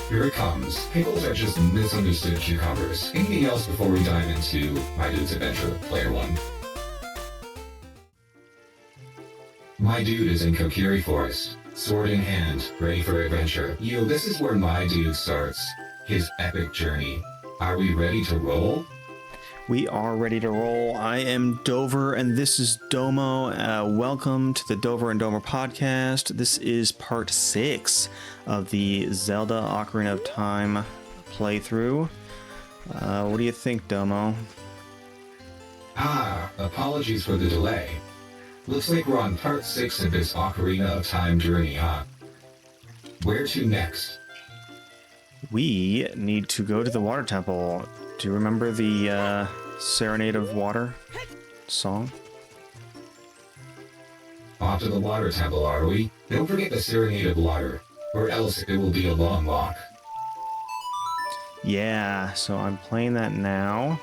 here it comes. Pickles are just misunderstood cucumbers. Anything else before we dive into MYDUDE's adventure, Player 1? MYDUDE is in Kokiri Forest, sword in hand, ready for adventure. This is where MYDUDE starts his epic journey. Are we ready to roll? We are ready to roll. I am Dover, and this is Domo. Welcome to the Dover and Domer podcast. This is part 6 of the Zelda Ocarina of Time playthrough. What do you think, Domo? Apologies for the delay. Looks like we're on part 6 of this Ocarina of Time journey, huh? Where to next? We need to go to the water temple. Do you remember the Serenade of Water song? Off to the water temple, are we? Don't forget the Serenade of Water, or else it will be a long walk. Yeah, so I'm playing that now.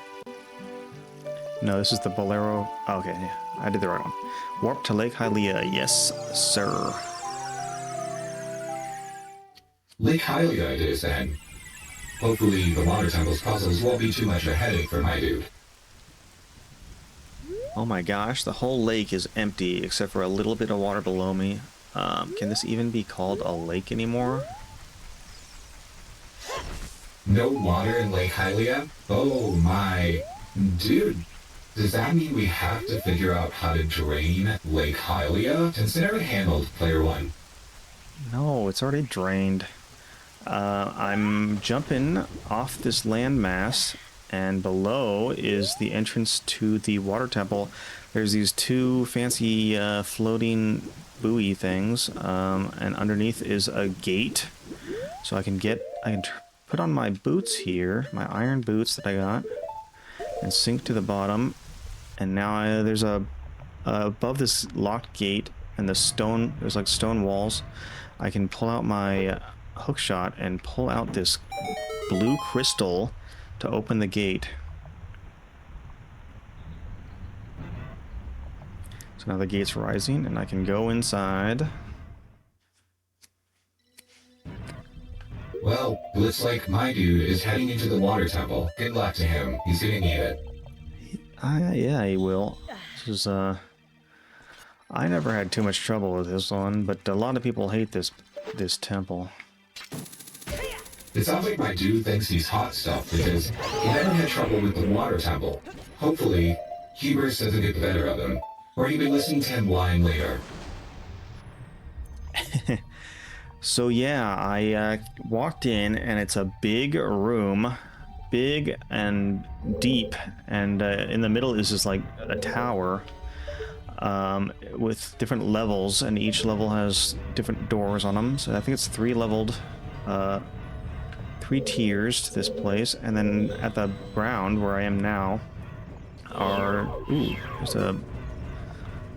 No, this is the Bolero. Okay, I did the right one. Warp to Lake Hylia. Yes, sir. Lake Hylia it is then. Hopefully the water temple's puzzles won't be too much a headache for MYDUDE. Oh my gosh, the whole lake is empty except for a little bit of water below me. Can this even be called a lake anymore? No water in Lake Hylia? Oh my. Dude, does that mean we have to figure out how to drain Lake Hylia? Consider it handled, Player 1. No, it's already drained. I'm jumping off this landmass, and below is the entrance to the water temple. There's these two fancy floating buoy things, and underneath is a gate. So I can put on my boots here, my iron boots that I got, and sink to the bottom. And now there's above this locked gate and there's like stone walls. I can pull out my hook shot and pull out this blue crystal to open the gate. So now the gate's rising and I can go inside. Well, looks like MYDUDE is heading into the water temple. Good luck to him. He's gonna need it. Yeah, he will. This is, I never had too much trouble with this one, but a lot of people hate this temple. It sounds like MYDUDE thinks he's hot stuff because he never had trouble with the water temple. Hopefully, hubris doesn't get the better of him, or he'll be listening to him whine later. So yeah, I walked in and it's a big room, big and deep, and in the middle is just like a tower with different levels, and each level has different doors on them. So I think it's three tiers to this place, and then at the ground where I am now there's a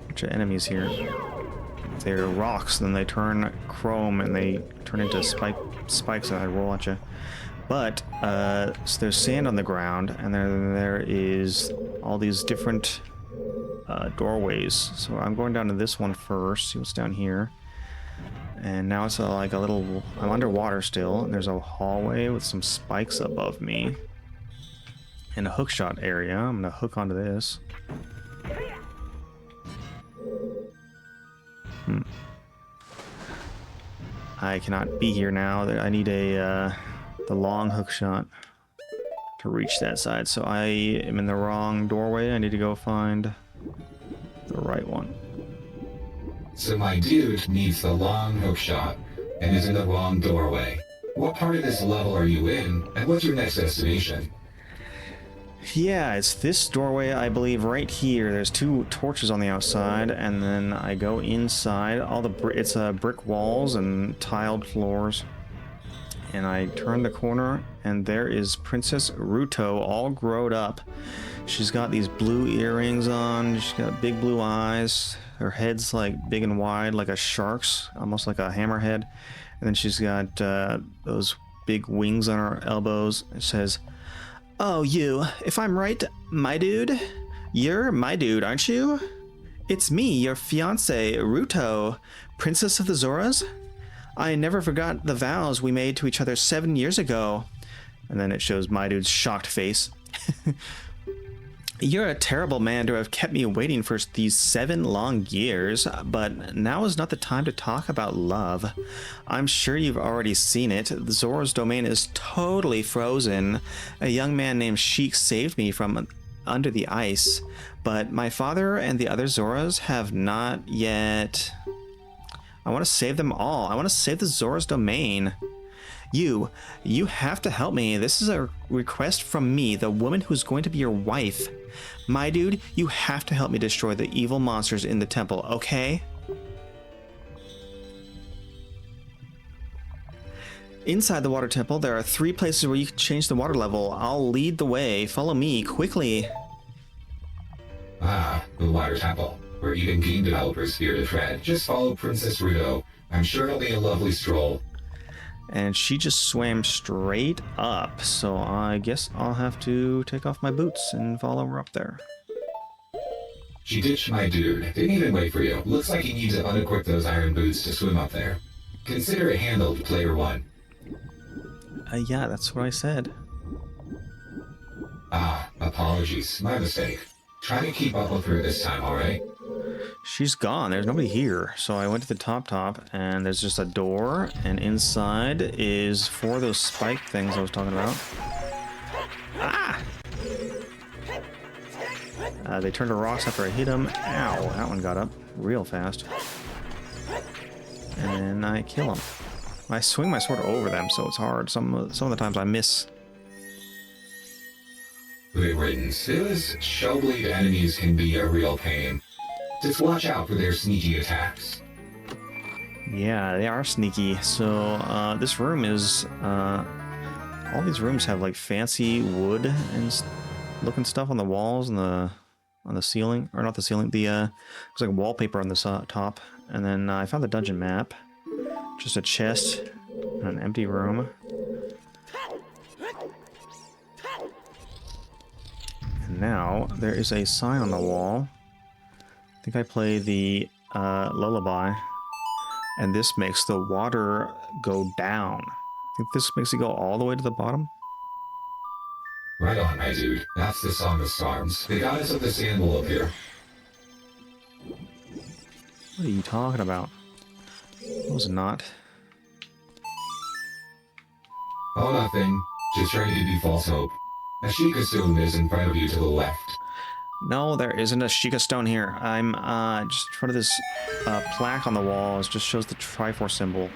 bunch of enemies here. They're rocks, then they turn chrome and they turn into spikes and I roll at you. But so there's sand on the ground, and then there is all these different doorways. So I'm going down to this one first, see what's down here. And now it's like a little, I'm underwater still, and there's a hallway with some spikes above me. And a hookshot area. I'm gonna hook onto this. I cannot be here now. I need the long hook shot to reach that side. So I am in the wrong doorway. I need to go find the right one. So MYDUDE needs the long hook shot and is in the wrong doorway. What part of this level are you in, and what's your next destination? Yeah, it's this doorway, I believe, right here. There's two torches on the outside, and then I go inside. It's brick walls and tiled floors. And I turn the corner, and there is Princess Ruto, all grown up. She's got these blue earrings on. She's got big blue eyes. Her head's like big and wide, like a shark's, almost like a hammerhead. And then she's got those big wings on her elbows. It says, "Oh, you, if I'm right, MYDUDE? You're MYDUDE, aren't you? It's me, your fiancé, Ruto, Princess of the Zoras. I never forgot the vows we made to each other 7 years ago. And then it shows MYDUDE's shocked face. You're a terrible man to have kept me waiting for these 7 long years, but now is not the time to talk about love. I'm sure you've already seen it. Zora's domain is totally frozen. A young man named Sheik saved me from under the ice, but my father and the other Zoras have not yet. I want to save them all. I want to save the Zora's domain. You have to help me. This is a request from me, the woman who's going to be your wife. MYDUDE, you have to help me destroy the evil monsters in the temple, okay? Inside the water temple, there are 3 places where you can change the water level. I'll lead the way. Follow me, quickly. Ah, the water temple, where even game developers fear to tread. Just follow Princess Ruto. I'm sure it'll be a lovely stroll. And she just swam straight up, so I guess I'll have to take off my boots and follow her up there. She ditched my dude. Didn't even wait for you. Looks like you need to unequip those iron boots to swim up there. Consider it handled, player 1. Yeah, that's what I said. Ah, apologies. My mistake. Try to keep up with her this time, alright? She's gone. There's nobody here. So I went to the top, and there's just a door, and inside is 4 of those spike things I was talking about. Ah! They turned to rocks after I hit them. Ow, that one got up real fast. And then I kill them. I swing my sword over them, so it's hard. Some of the times I miss. Good riddance. Those showblade enemies can be a real pain. Just watch out for their sneaky attacks. Yeah, they are sneaky. So this room is all these rooms have like fancy wood and looking stuff on the walls and on the ceiling, or not the ceiling. There's like wallpaper on the top. And then I found the dungeon map, just a chest and an empty room. And now there is a sign on the wall. I think I play the lullaby, and this makes the water go down. I think this makes it go all the way to the bottom. Right on, my dude. That's the Song of Storms. The goddess of the sand will appear. What are you talking about? That was not. Oh, nothing. Just trying to give you false hope. A Sheikah stone is in front of you to the left. No, there isn't a Sheikah stone here. I'm just in front of this plaque on the wall. It just shows the Triforce symbol.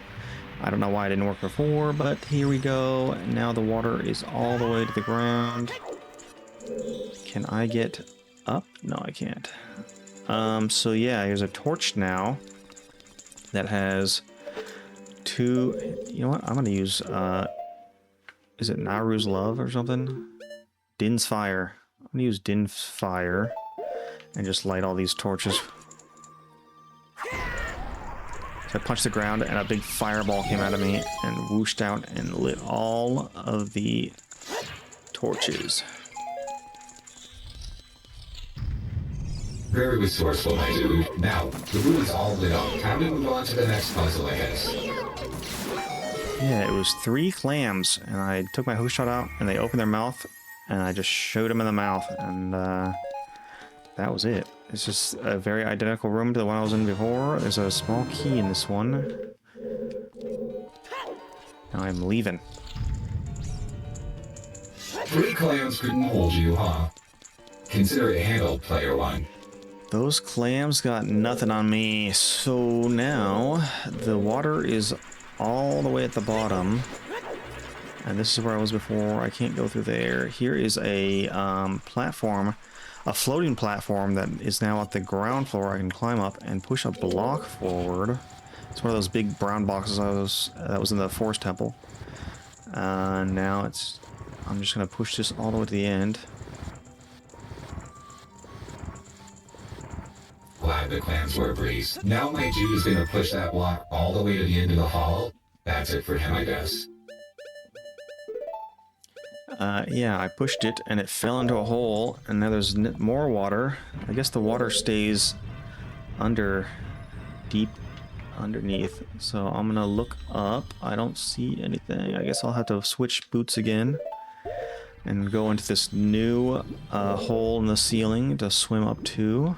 I don't know why it didn't work before, but here we go. Now the water is all the way to the ground. Can I get up? No, I can't. So yeah, here's a torch now that has 2. You know what? I'm gonna use. Is it Naru's Love or something? Din's Fire. I'm gonna use Din's Fire and just light all these torches. So I punched the ground and a big fireball came out of me and whooshed out and lit all of the torches. Very resourceful, my dude. Now, the room is all lit up. Time to move on to the next puzzle, I guess. Yeah, it was 3 clams, and I took my hook shot out, and they opened their mouth, and I just shot them in the mouth, and that was it. It's just a very identical room to the one I was in before. There's a small key in this one. Now I'm leaving. 3 clams couldn't hold you, huh? Consider it handled, player 1. Those clams got nothing on me. So now the water is all the way at the bottom. And this is where I was before. I can't go through there. Here is a platform, a floating platform that is now at the ground floor. I can climb up and push a block forward. It's one of those big brown boxes that was in the Forest Temple. Now I'm just going to push this all the way to the end. Glad the clams were a breeze. Now my dude is gonna push that block all the way to the end of the hall. That's it for him, I guess. Yeah, I pushed it and it fell into a hole, and now there's more water. I guess the water stays under deep underneath. So I'm gonna look up. I don't see anything. I guess I'll have to switch boots again and go into this new hole in the ceiling to swim up to.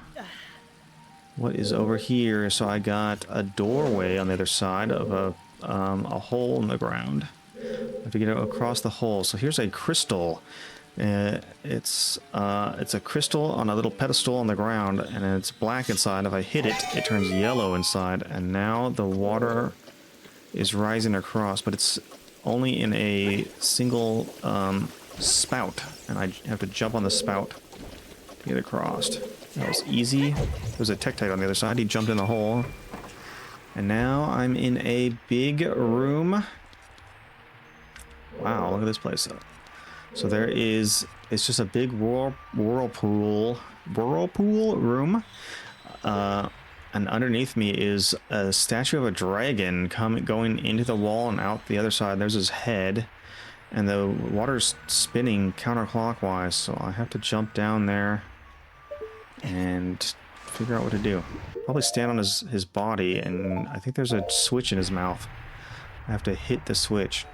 What is over here? So I got a doorway on the other side of a hole in the ground. I have to get across the hole. So here's a crystal. It's a crystal on a little pedestal on the ground, and it's black inside. If I hit it, it turns yellow inside, and now the water is rising across, but it's only in a single spout, and I have to jump on the spout to get across. That was easy. There's a Tektite on the other side. He jumped in the hole, and now I'm in a big room. Wow, look at this place. So there is, it's just a big whirlpool room. And underneath me is a statue of a dragon going into the wall and out the other side. There's his head. And the water's spinning counterclockwise, so I have to jump down there and figure out what to do. Probably stand on his body, and I think there's a switch in his mouth. I have to hit the switch.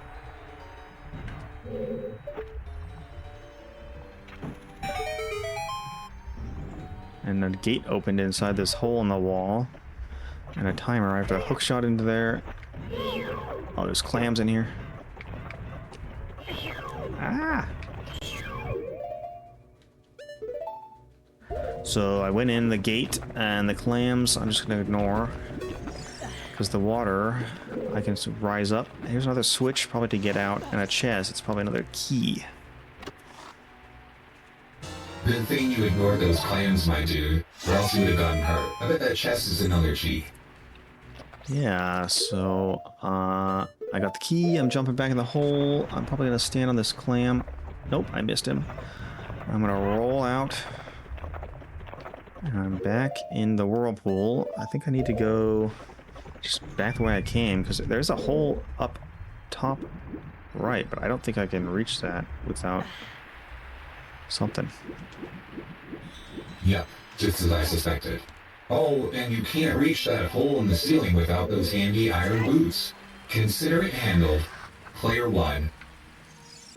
And a gate opened inside this hole in the wall. And a timer. I have to hook shot into there. Oh, there's clams in here. Ah! So I went in the gate, and the clams I'm just gonna ignore. Because the water, I can rise up. Here's another switch, probably to get out, and a chest. It's probably another key. Good thing you ignored those clams, my dude, or else you would have gotten hurt. I bet that chest is another key. Yeah, so, I got the key, I'm jumping back in the hole, I'm probably gonna stand on this clam. Nope, I missed him. I'm gonna roll out. And I'm back in the whirlpool. I think I need to go just back the way I came, because there's a hole up top right, but I don't think I can reach that without something. Yep, just as I suspected. Oh, and you can't reach that hole in the ceiling without those handy iron boots. Consider it handled. Player 1.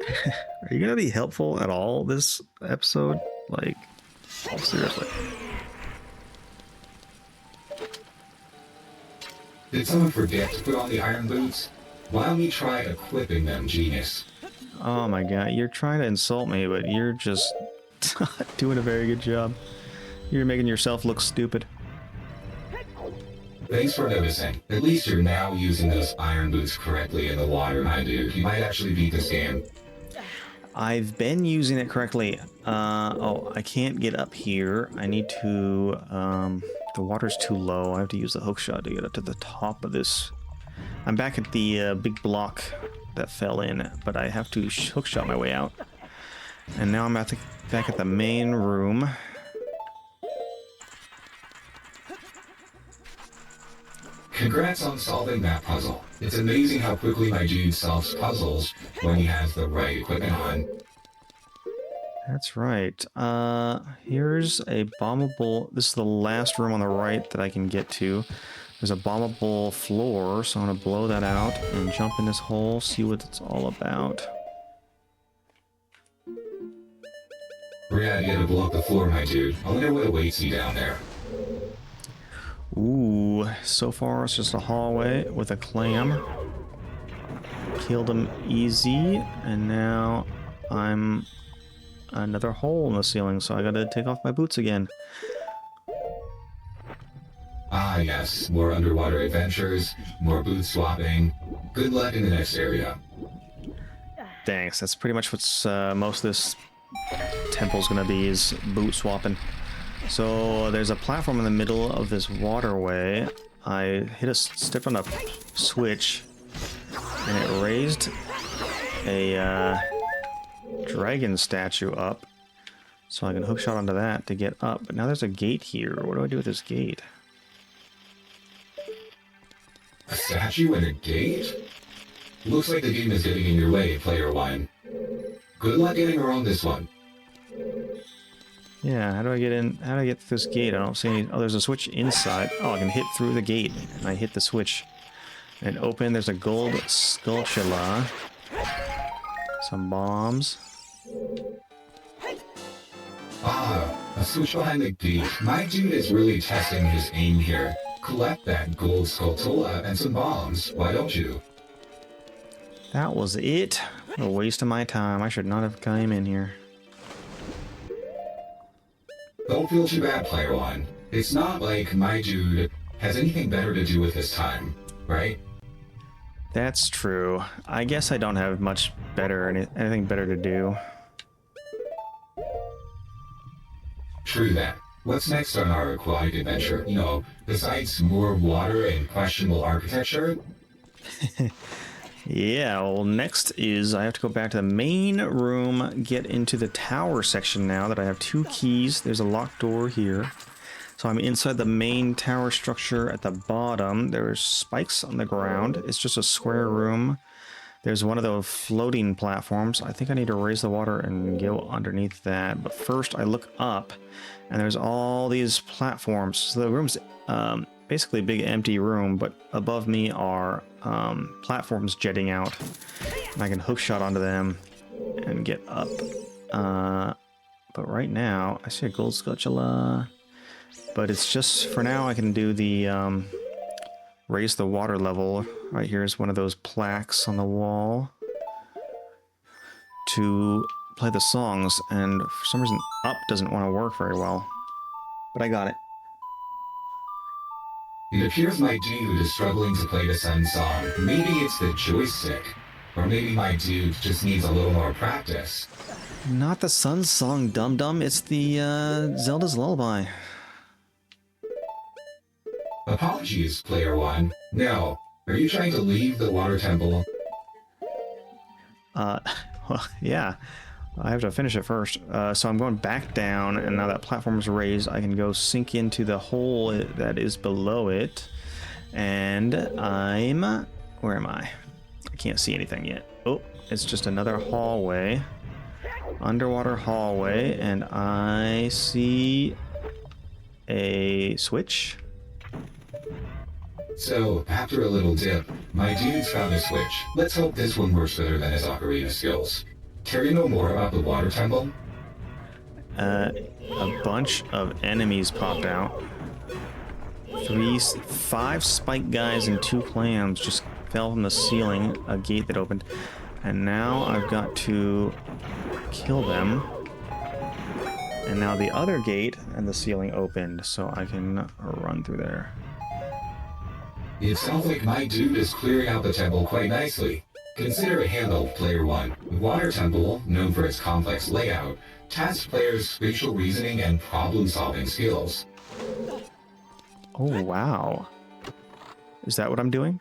Are you gonna be helpful at all this episode? Like, oh, seriously. Did someone forget to put on the iron boots? Why don't you try equipping them, genius? Oh my god, you're trying to insult me, but you're just not doing a very good job. You're making yourself look stupid. Thanks for noticing. At least you're now using those iron boots correctly in the water, my dude. You might actually beat this game. I've been using it correctly. Oh, I can't get up here. I need to, the water's too low. I have to use the hook shot to get up to the top of this. I'm back at the big block that fell in, but I have to hook shot my way out. And now I'm back at the main room. Congrats on solving that puzzle. It's amazing how quickly my dude solves puzzles when he has the right equipment on. That's right. Here's a bombable... This is the last room on the right that I can get to. There's a bombable floor, so I'm gonna blow that out and jump in this hole, see what it's all about. Rad, you gotta blow up the floor, my dude. I wonder what awaits you down there. Ooh, so far it's just a hallway with a clam. Killed him easy, and now I'm another hole in the ceiling, so I gotta take off my boots again. Ah, yes. More underwater adventures, more boot swapping. Good luck in the next area. Thanks, that's pretty much what's most of this temple's gonna be, is boot swapping. So there's a platform in the middle of this waterway. I stepped on a switch, and it raised a dragon statue up, so I can hookshot onto that to get up. But now there's a gate here. What do I do with this gate? A statue and a gate? Looks like the game is getting in your way, player 1. Good luck getting around this one. Yeah, how do I get in? How do I get through this gate? I don't see any... Oh, there's a switch inside. Oh, I can hit through the gate. And I hit the switch. And open, there's a gold sculptula. Some bombs. Ah, a switch behind the gate. My dude is really testing his aim here. Collect that gold sculptula and some bombs, why don't you? That was it. A waste of my time. I should not have come in here. Don't feel too bad, player one. It's not like my dude has anything better to do with his time, right? That's true. I guess I don't have much better, anything better to do. True that. What's next on our aquatic adventure? You know, besides more water and questionable architecture? Yeah, well, next is I have to go back to the main room, get into the tower section now that I have 2 keys. There's a locked door here. So I'm inside the main tower structure at the bottom. There's spikes on the ground. It's just a square room. There's one of those floating platforms. I think I need to raise the water and go underneath that. But first I look up and there's all these platforms. So the room's basically a big empty room, but above me are platforms jetting out. And I can hookshot onto them and get up. But right now, I see a gold scutula. But it's just, for now, I can do the raise the water level. Right here is one of those plaques on the wall to play the songs. And for some reason, up doesn't want to work very well. But I got it. It appears my dude is struggling to play the Sun song. Maybe it's the joystick. Or maybe my dude just needs a little more practice. Not the Sun song, dum-dum. It's the Zelda's Lullaby. Apologies, player one. No. Are you trying to leave the water temple? Well, yeah. I have to finish it first. So I'm going back down, and now that platform's raised, I can go sink into the hole that is below it. And I'm... Where am I? I can't see anything yet. Oh, it's just another hallway. Underwater hallway, and I see a switch. So, after a little dip, my dude's found a switch. Let's hope this one works better than his ocarina skills. Care to know more about the water temple? A bunch of enemies popped out. 5 spike guys and 2 clams just fell from the ceiling, a gate that opened. And now I've got to kill them. And now the other gate and the ceiling opened, so I can run through there. It sounds like my dude is clearing out the temple quite nicely. Consider it handled, player one. The water temple, known for its complex layout, tests players' spatial reasoning and problem-solving skills. Oh, wow. Is that what I'm doing?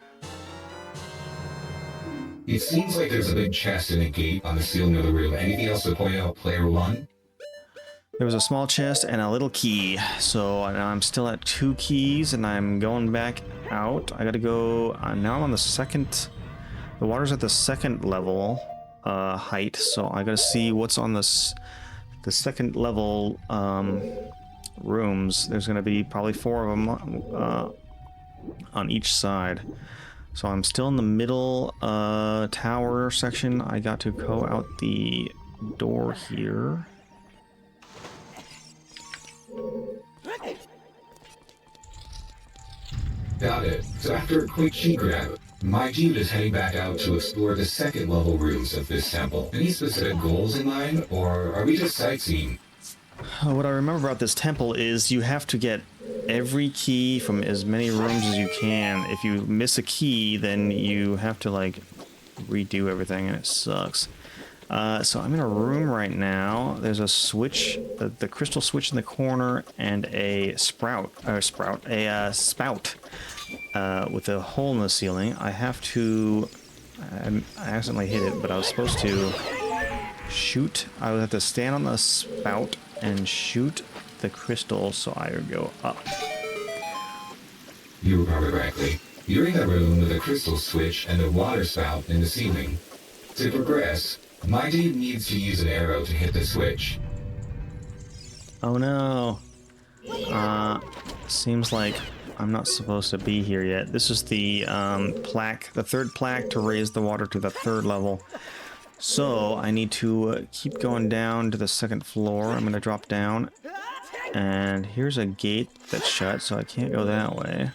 It seems like there's a big chest and a gate on the ceiling of the room. Anything else to point out, player one? There was a small chest and a little key, so now I'm still at 2 keys, and I'm going back out. I gotta go... now I'm on the second... The water's at the second level height, so I gotta see what's on the second level rooms. There's gonna be probably 4 of them on each side. So I'm still in the middle tower section. I got to go out the door here. Got it. So after a quick key grab, my dude is heading back out to explore the second level rooms of this temple. Any specific goals in mind, or are we just sightseeing? What I remember about this temple is you have to get every key from as many rooms as you can. If you miss a key, then you have to like redo everything, and it sucks. So I'm in a room right now. There's a switch, the crystal switch in the corner, and a spout with a hole in the ceiling. I have to... I accidentally hit it, but I was supposed to shoot. I would have to stand on the spout and shoot the crystal, so I would go up. You remember correctly. You're in a room with a crystal switch and a water spout in the ceiling. To progress, my dude needs to use an arrow to hit the switch. Oh no. Seems like I'm not supposed to be here yet. This is the plaque, the third plaque to raise the water to the third level. So I need to keep going down to the second floor. I'm going to drop down. And here's a gate that's shut, so I can't go that way.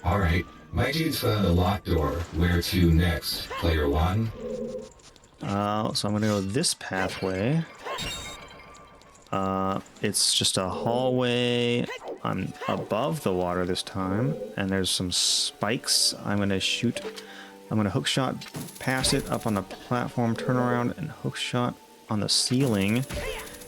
Alright, my dude's found a locked door. Where to next? Player 1? So I'm going to go this pathway. It's just a hallway. I'm above the water this time, and there's some spikes. I'm going to shoot. I'm going to hook shot past it up on the platform, turn around, and hook shot on the ceiling.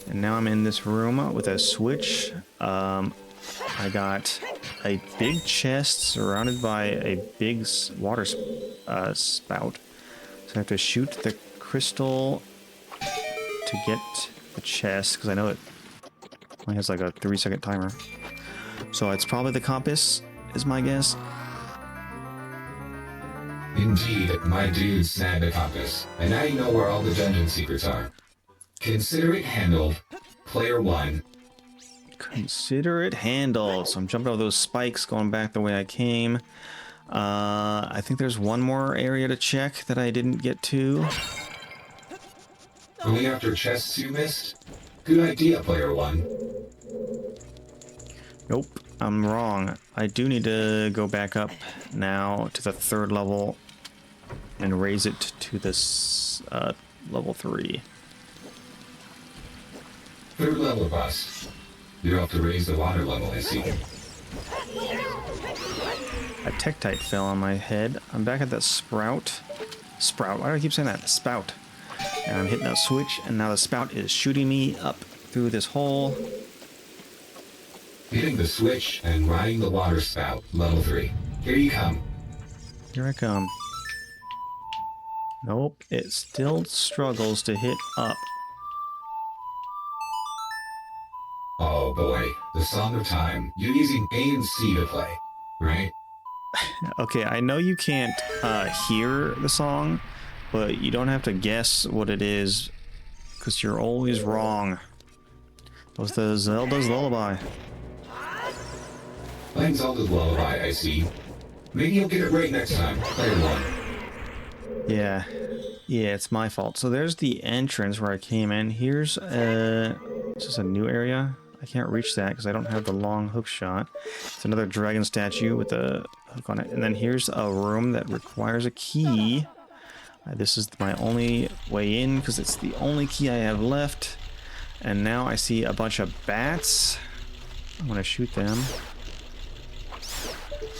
And now I'm in this room with a switch. I got a big chest surrounded by a big water spout. So I have to shoot the crystal to get the chest, because I know it only has like a 3-second timer. So it's probably the compass, is my guess. Indeed, my dude snagged the compass, and now you know where all the dungeon secrets are. Consider it handled. Player 1. Consider it handled. So I'm jumping over those spikes, going back the way I came. I think there's one more area to check that I didn't get to. Going after chests you missed? Good idea, Player 1. Nope, I'm wrong. I do need to go back up now to the third level and raise it to this level 3. Third level bust. You have to raise the water level, I see. A Tektite fell on my head. I'm back at that sprout. Sprout, why do I keep saying that? Spout. And I'm hitting that switch, and now the spout is shooting me up through this hole. Hitting the switch and riding the water spout, level 3. Here you come. Here I come. Nope, it still struggles to hit up. Oh boy, the Song of Time. You're using A and C to play, right? Okay, I know you can't hear the song, but you don't have to guess what it is, because you're always wrong. That was the Zelda's Lullaby. Playing Zelda's Lullaby, I see. Maybe you'll get it right next time, Player 1. Yeah, it's my fault. So there's the entrance where I came in. Here's this is a new area. I can't reach that because I don't have the long hook shot. It's another dragon statue with a hook on it. And then here's a room that requires a key. This is my only way in because it's the only key I have left. And now I see a bunch of bats. I'm gonna shoot them.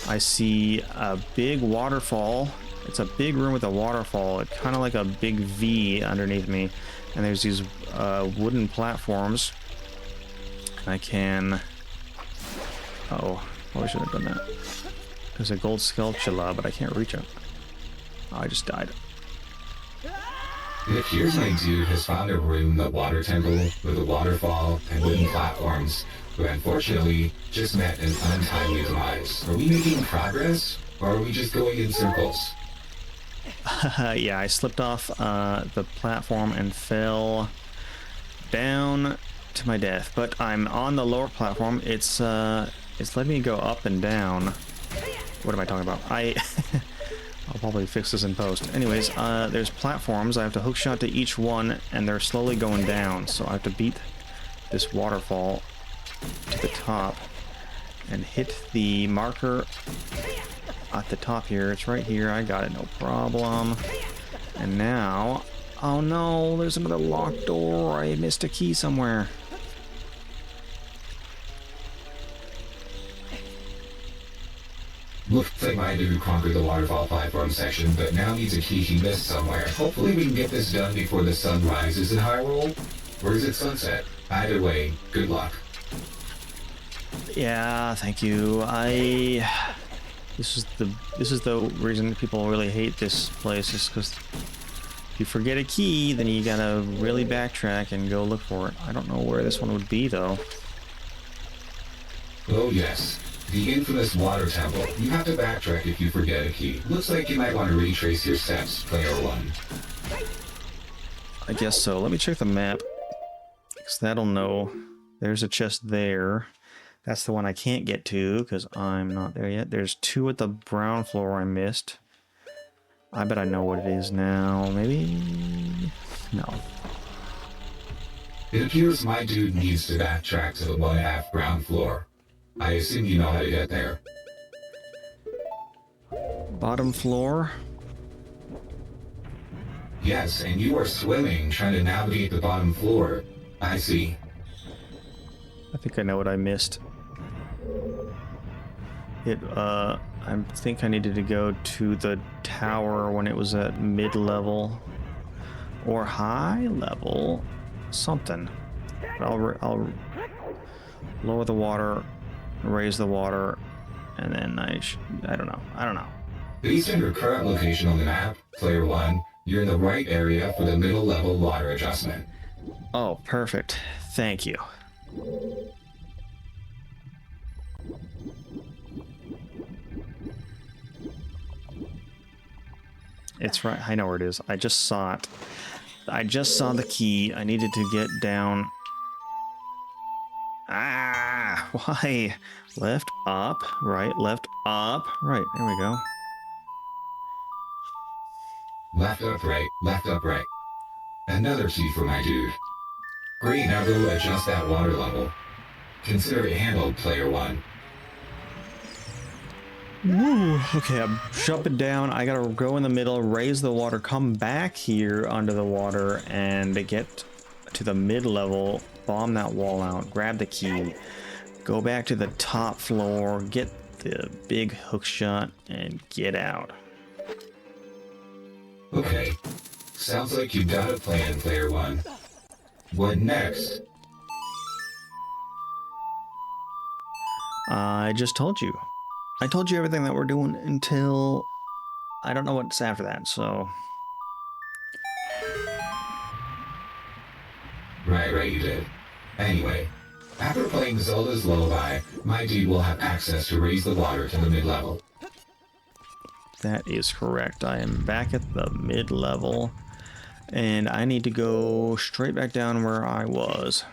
I see a big waterfall. It's a big room with a waterfall. It's kind of like a big V underneath me. And there's these wooden platforms. I can... Uh-oh, probably should have done that. There's a gold sculptula, but I can't reach it. Oh, I just died. It appears my dude has found a room, the water temple, with a waterfall and wooden platforms, but unfortunately just met an untimely demise. Are we making progress, or are we just going in circles? Yeah, I slipped off the platform and fell down to my death, but I'm on the lower platform. It's letting me go up and down. What am I talking about? I'll probably fix this in post. Anyways, there's platforms. I have to hook shot to each one, and they're slowly going down, so I have to beat this waterfall to the top and hit the marker at the top here. It's right here. I got it, no problem. And now, oh no, there's another locked door. I missed a key somewhere. Looks like my dude conquered the waterfall platform section, but now needs a key he missed somewhere. Hopefully we can get this done before the sun rises in Hyrule. Or is it sunset? Either way, good luck. Yeah, thank you. This is the reason people really hate this place, is because if you forget a key, then you gotta really backtrack and go look for it. I don't know where this one would be, though. Oh yes, the infamous water temple. You have to backtrack if you forget a key. Looks like you might want to retrace your steps, Player 1. I guess so. Let me check the map. Because that'll know. There's a chest there. That's the one I can't get to because I'm not there yet. There's 2 at the ground floor I missed. I bet I know what it is now. Maybe? No. It appears my dude needs to backtrack to the 1/2 ground floor. I assume you know how to get there. Bottom floor? Yes, and you are swimming, trying to navigate the bottom floor. I see. I think I know what I missed. I think I needed to go to the tower when it was at mid-level. Or high level. Something. But I'll lower the water, raise the water, and then I don't know. Based on your current location on the map, Player 1, you're in the right area for the middle level water adjustment. Oh, perfect. Thank you. It's right. I know where it is. I just saw it. I just saw the key. I needed to get down. Ah, why? Left, up, right, left, up, right. There we go. Left up right, left up right. Another key for my dude. Great, now go adjust that water level. Consider it handled, Player 1. Woo. Okay, I'm jumping down. I gotta go in the middle, raise the water, come back here under the water, and get to the mid-level, bomb that wall out, grab the key, go back to the top floor, get the big hook shot, and get out. Okay. Sounds like you've got a plan, Player 1. What next? I just told you. I told you everything that we're doing until... I don't know what's after that, so... Right, you did. Anyway, after playing Zelda's Lullaby, my dude will have access to raise the water to the mid-level. That is correct. I am back at the mid-level, and I need to go straight back down where I was.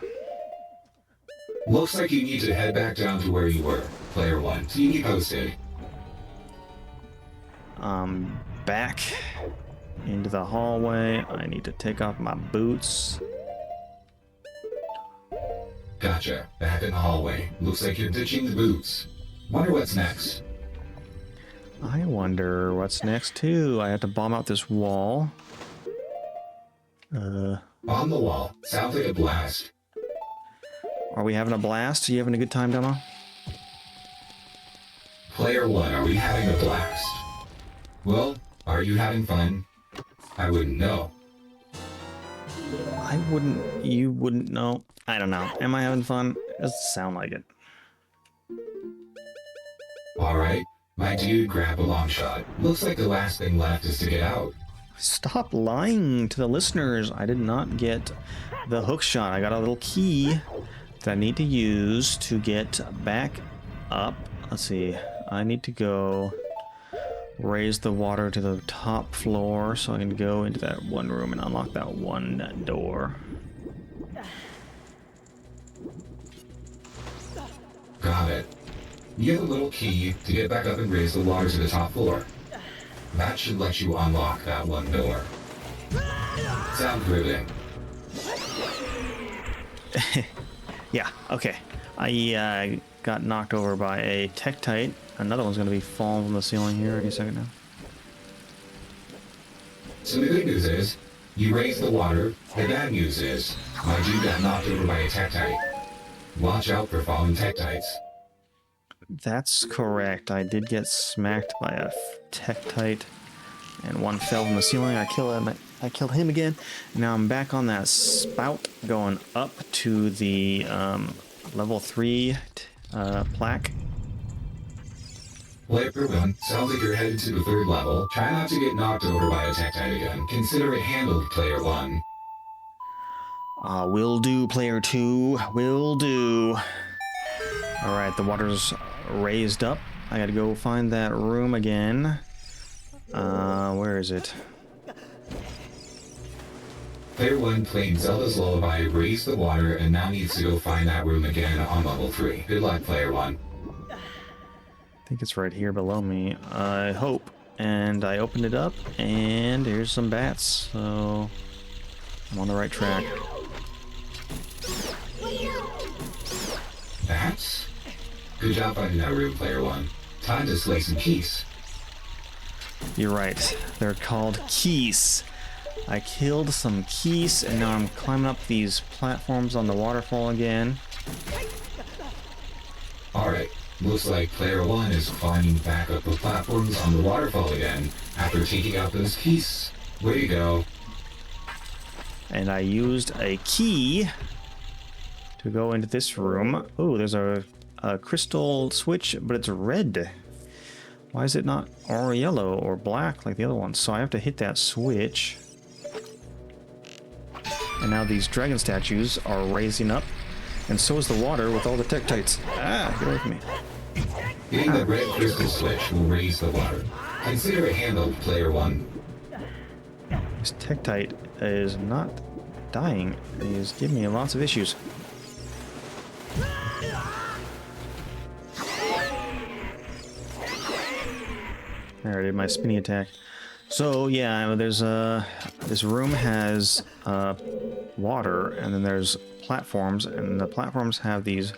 Looks like you need to head back down to where you were, Player 1. Keep me posted. Back into the hallway. I need to take off my boots. Gotcha. Back in the hallway. Looks like you're ditching the boots. Wonder what's next. I wonder what's next, too. I have to bomb out this wall. On the wall. Sounds like a blast. Are we having a blast? Are you having a good time, Domo? Player 1, are we having a blast? Well, are you having fun? I wouldn't know. I wouldn't... You wouldn't know. I don't know. Am I having fun? It doesn't sound like it. Alright, my dude, grab a long shot. Looks like the last thing left is to get out. Stop lying to the listeners. I did not get the hook shot. I got a little key that I need to use to get back up. Let's see. I need to go raise the water to the top floor so I can go into that one room and unlock that one door. Got it. You have a little key to get back up and raise the water to the top floor. That should let you unlock that one door. Sounds riveting. Yeah, okay. I got knocked over by a Tektite. Another one's going to be falling from the ceiling here any second now. So the good news is, you raised the water. The bad news is, my dude got knocked over by a Tektite. Watch out for falling Tektites. That's correct. I did get smacked by a Tektite, and one fell from the ceiling. I killed him again. Now I'm back on that spout, going up to the level 3 plaque. Player 1, sounds like you're headed to the 3rd level. Try not to get knocked over by a Tektite again. Consider it handled, Player 1. Will do, Player 2. Will do. Alright, the water's raised up. I gotta go find that room again. Where is it? Player 1 played Zelda's Lullaby, raised the water, and now needs to go find that room again on level 3. Good luck, Player 1. I think it's right here below me. I hope. And I opened it up, and here's some bats, so I'm on the right track. Bats? Good job finding that room, Player 1. Time to slay some keys. You're right. They're called keys. I killed some keys, and now I'm climbing up these platforms on the waterfall again. Alright, looks like Player 1 is climbing back up the platforms on the waterfall again after taking out those keys. Way to go. And I used a key to go into this room. Oh, there's a crystal switch, but it's red. Why is it not or yellow or black like the other ones? So I have to hit that switch. And now these dragon statues are raising up. And so is the water with all the Tektites. Ah, get away from me. Hitting the red crystal switch will raise the water. Consider it handled, Player 1. This Tektite is not dying. He's giving me lots of issues. There, I did my spinny attack. So yeah, there's this room has water, and then there's platforms, and the platforms have these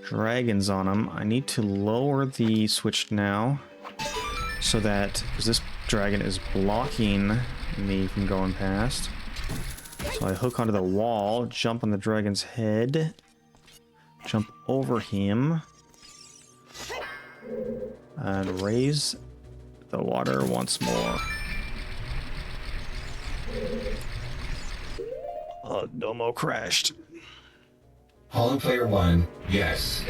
dragons on them. I need to lower the switch now, so that because this dragon is blocking me from going past. So I hook onto the wall, jump on the dragon's head, jump over him, and raise the water once more. Oh, Domo crashed. Calling Player 1, yes,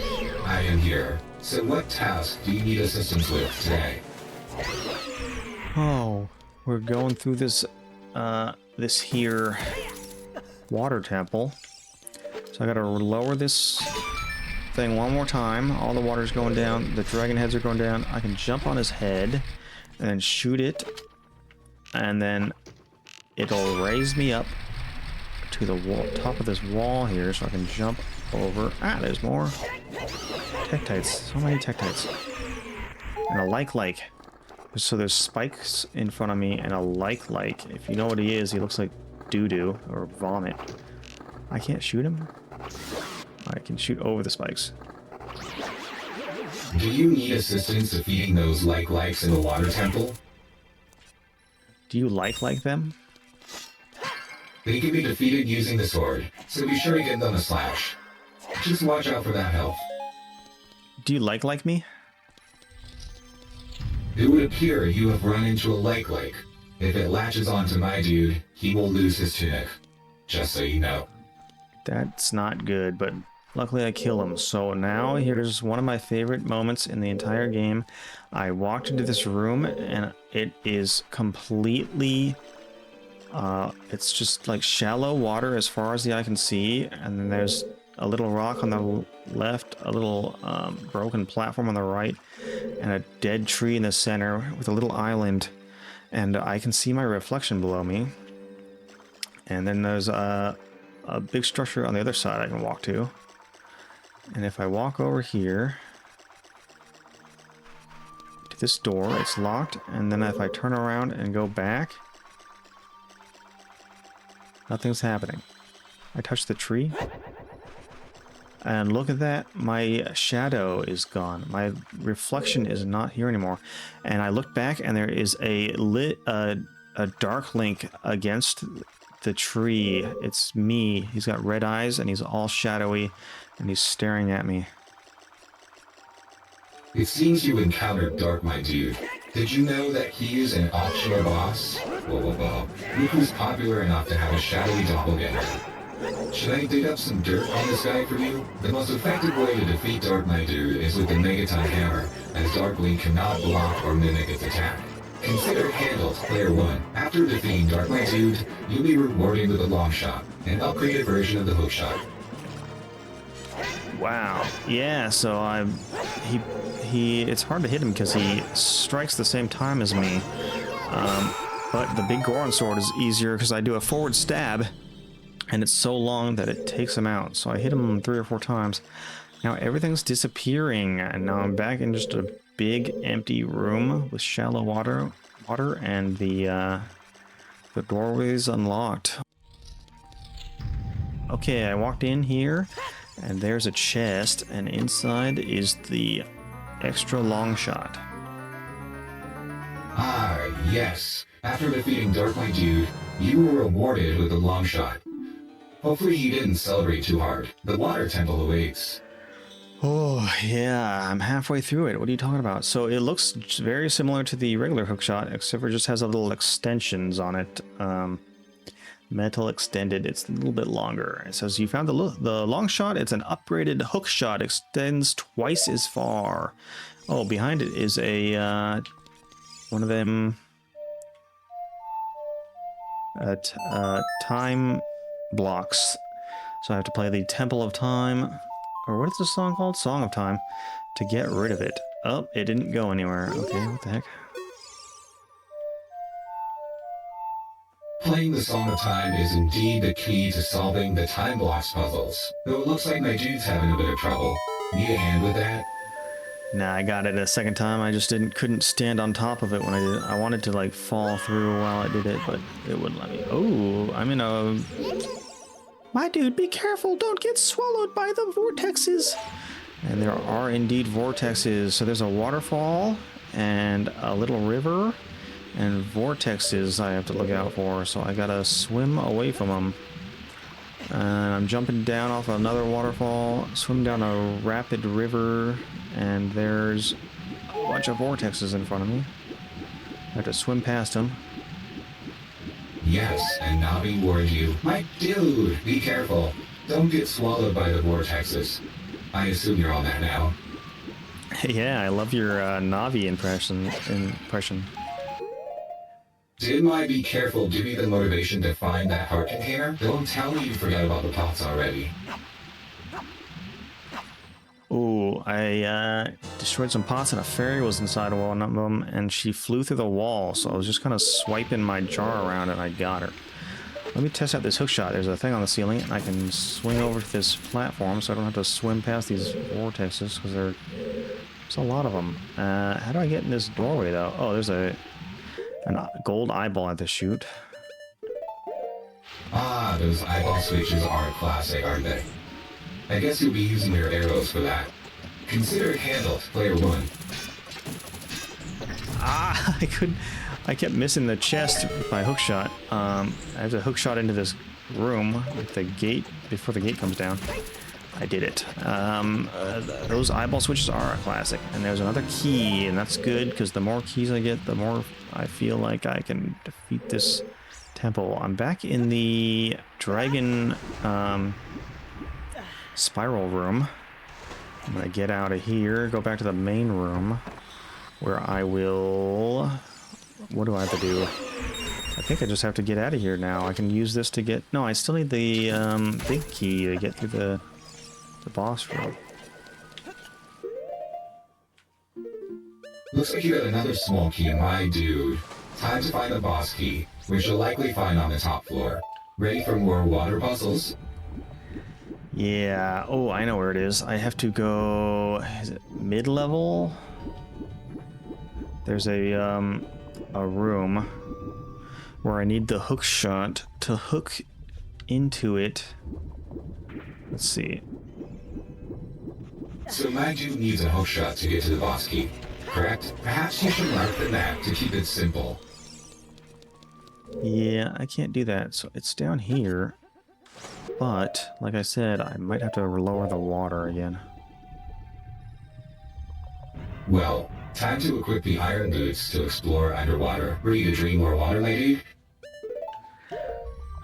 I am here. So what task do you need assistance with today? Oh, we're going through this, this here water temple. So I gotta lower this thing one more time. All the water's going down. The dragon heads are going down. I can jump on his head and then shoot it. And then it'll raise me up to the wall, top of this wall here, so I can jump over. Ah, there's more Tektites. So many Tektites. And a like. So there's spikes in front of me and a like. If you know what he is, he looks like doo-doo or vomit. I can't shoot him. I can shoot over the spikes. Do you need assistance defeating those likes in the water temple? Do you like them? They can be defeated using the sword, so be sure to give them a slash. Just watch out for that health. Do you like me? It would appear you have run into a like. If it latches onto MYDUDE, he will lose his tunic. Just so you know. That's not good, but luckily I kill him. So now here's one of my favorite moments in the entire game. I walked into this room and it is completely it's just like shallow water as far as the eye can see, and then there's a little rock on the left, a little broken platform on the right, and a dead tree in the center with a little island, and I can see my reflection below me. And then there's a big structure on the other side I can walk to. And if I walk over here to this door, it's locked, and then if I turn around and go back, nothing's happening. I touch the tree, and look at that, my shadow is gone. My reflection is not here anymore. And I look back, and there is a dark link against the tree. It's me. He's got red eyes, and he's all shadowy, and he's staring at me. It seems you encountered Dark MYDUDE. Did you know that he is an optional boss? Whoa. Look who's popular enough to have a shadowy doppelganger. Should I dig up some dirt on this guy for you? The most effective way to defeat Dark MYDUDE is with the Megaton Hammer, as Dark Link cannot block or mimic its attack. Consider it handled, Player 1. After defeating Dark MYDUDE, you'll be rewarded with a long shot, an upgraded version of the hook shot. Wow. Yeah, so it's hard to hit him because he strikes the same time as me. But the big Goron sword is easier because I do a forward stab, and it's so long that it takes him out. So I hit him 3 or 4 times. Now everything's disappearing, and now I'm back in just a big empty room with shallow water, and the doorway's unlocked. Okay, I walked in here, and there's a chest, and inside is the extra long shot. Ah, yes. After defeating Dark My Dude, you were rewarded with the long shot. Hopefully you didn't celebrate too hard. The water temple awaits. Oh, yeah, I'm halfway through it. What are you talking about? So it looks very similar to the regular hookshot, except for it just has a little extensions on it. Metal extended, it's a little bit longer. It says you found the long shot. It's an upgraded hook shot, extends twice as far. Oh, behind it is a one of them time blocks. So I have to play the Temple of Time, or what is the song called? Song of Time, to get rid of it. Oh, it didn't go anywhere. Okay, what the heck? Playing the Song of Time is indeed the key to solving the time blocks puzzles. Though it looks like my dude's having a bit of trouble. Need a hand with that? Nah, I got it a second time. I just couldn't stand on top of it when I did it. I wanted to like fall through while I did it, but it wouldn't let me. Oh, I'm in a... My dude, be careful! Don't get swallowed by the vortexes! And there are indeed vortexes. So there's a waterfall and a little river and vortexes I have to look out for. So I gotta swim away from them. And I'm jumping down off another waterfall, swim down a rapid river, and there's a bunch of vortexes in front of me. I have to swim past them. Yes, and Navi warned you. My dude, be careful. Don't get swallowed by the vortexes. I assume you're on that now. Yeah, I love your Navi impression. Did my be careful give you the motivation to find that heart container? Don't tell me you forgot about the pots already. Ooh, I destroyed some pots and a fairy was inside of one of them, and she flew through the wall, so I was just kind of swiping my jar around and I got her. Let me test out this hookshot. There's a thing on the ceiling, and I can swing over to this platform so I don't have to swim past these vortexes, because there's a lot of them. How do I get in this doorway, though? Oh, there's a gold eyeball at the chute. Ah, those eyeball switches are classic, aren't they? I guess you'll be using your arrows for that. Consider it handled, player 1. Ah, I kept missing the chest with my hookshot. I have to hookshot into this room with the gate before the gate comes down. I did it. Those eyeball switches are a classic. And there's another key, and that's good, because the more keys I get, the more I feel like I can defeat this temple. I'm back in the dragon spiral room. I'm gonna get out of here, go back to the main room, where I will... What do I have to do? I think I just have to get out of here now. I can use this to get... No, I still need the big key to get through the boss room. Looks like you got another small key, my dude. Time to find the boss key, which you'll likely find on the top floor. Ready for more water puzzles? Yeah. Oh, I know where it is. I have to go... Is it mid-level? There's a room where I need the hook shot to hook into it. Let's see. So my dude needs a hook shot to get to the boss key, correct? Perhaps you should mark the map to keep it simple. Yeah, I can't do that. So it's down here. But, like I said, I might have to lower the water again. Well, time to equip the iron boots to explore underwater. Ready to dream more water, my dude?